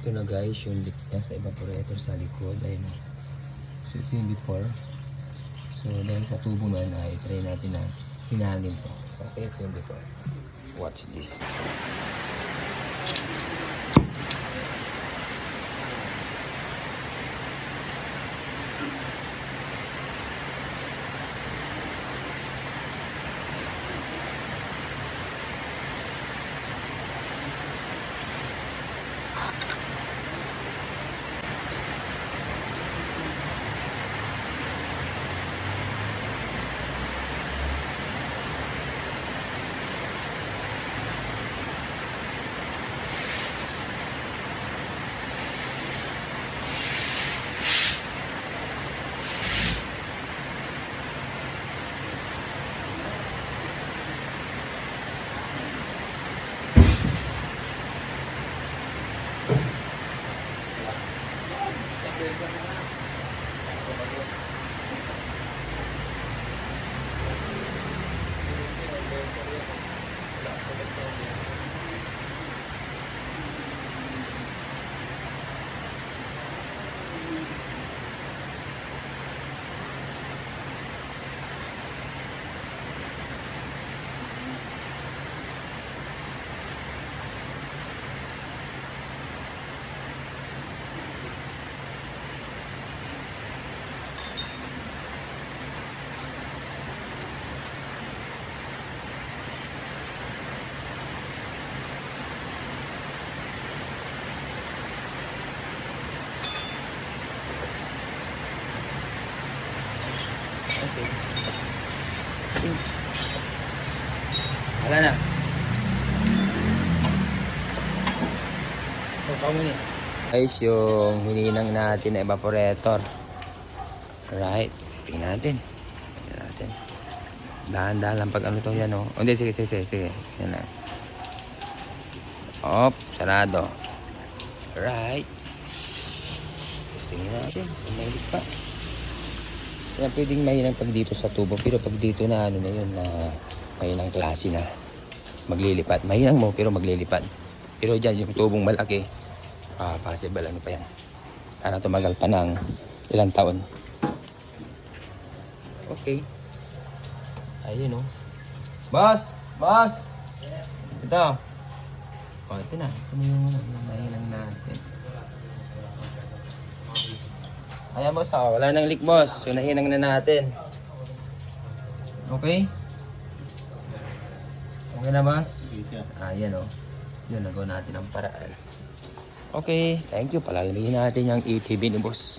Ito na guys, yung leak niya sa evaporator sa likod. Ayun. So ito yung before. So dahil sa tubo na ay try natin na hinangin to. Okay, ito yung before. Watch this. Okay. Wala na. Guys, yung hininang natin na evaporator. Right. Tingnan natin. Dahan-dahan lang pag ano to yan, oh. Hindi, sige. Yan na. Op, sarado. Right. Tingnan natin. Mahilig pa. Yan, pwedeng mahinang pag dito sa tubo. Pero pag dito na ano na yun, na mahinang klase na maglilipat. Mahinang mo pero maglilipat. Pero dyan yung tubong malaki, possible ano pa yan. Sana tumagal pa ng ilang taon. Okay. Ayun oh. Boss! Ito. Ito na. Ito na yung mahinang natin. Ayan boss, wala nang leak boss. So nahinang na natin. Okay? Okay na boss? Ayan o. Yun, nagawa natin ang paraan. Okay, thank you. Palalamihin natin yung ATV ni boss.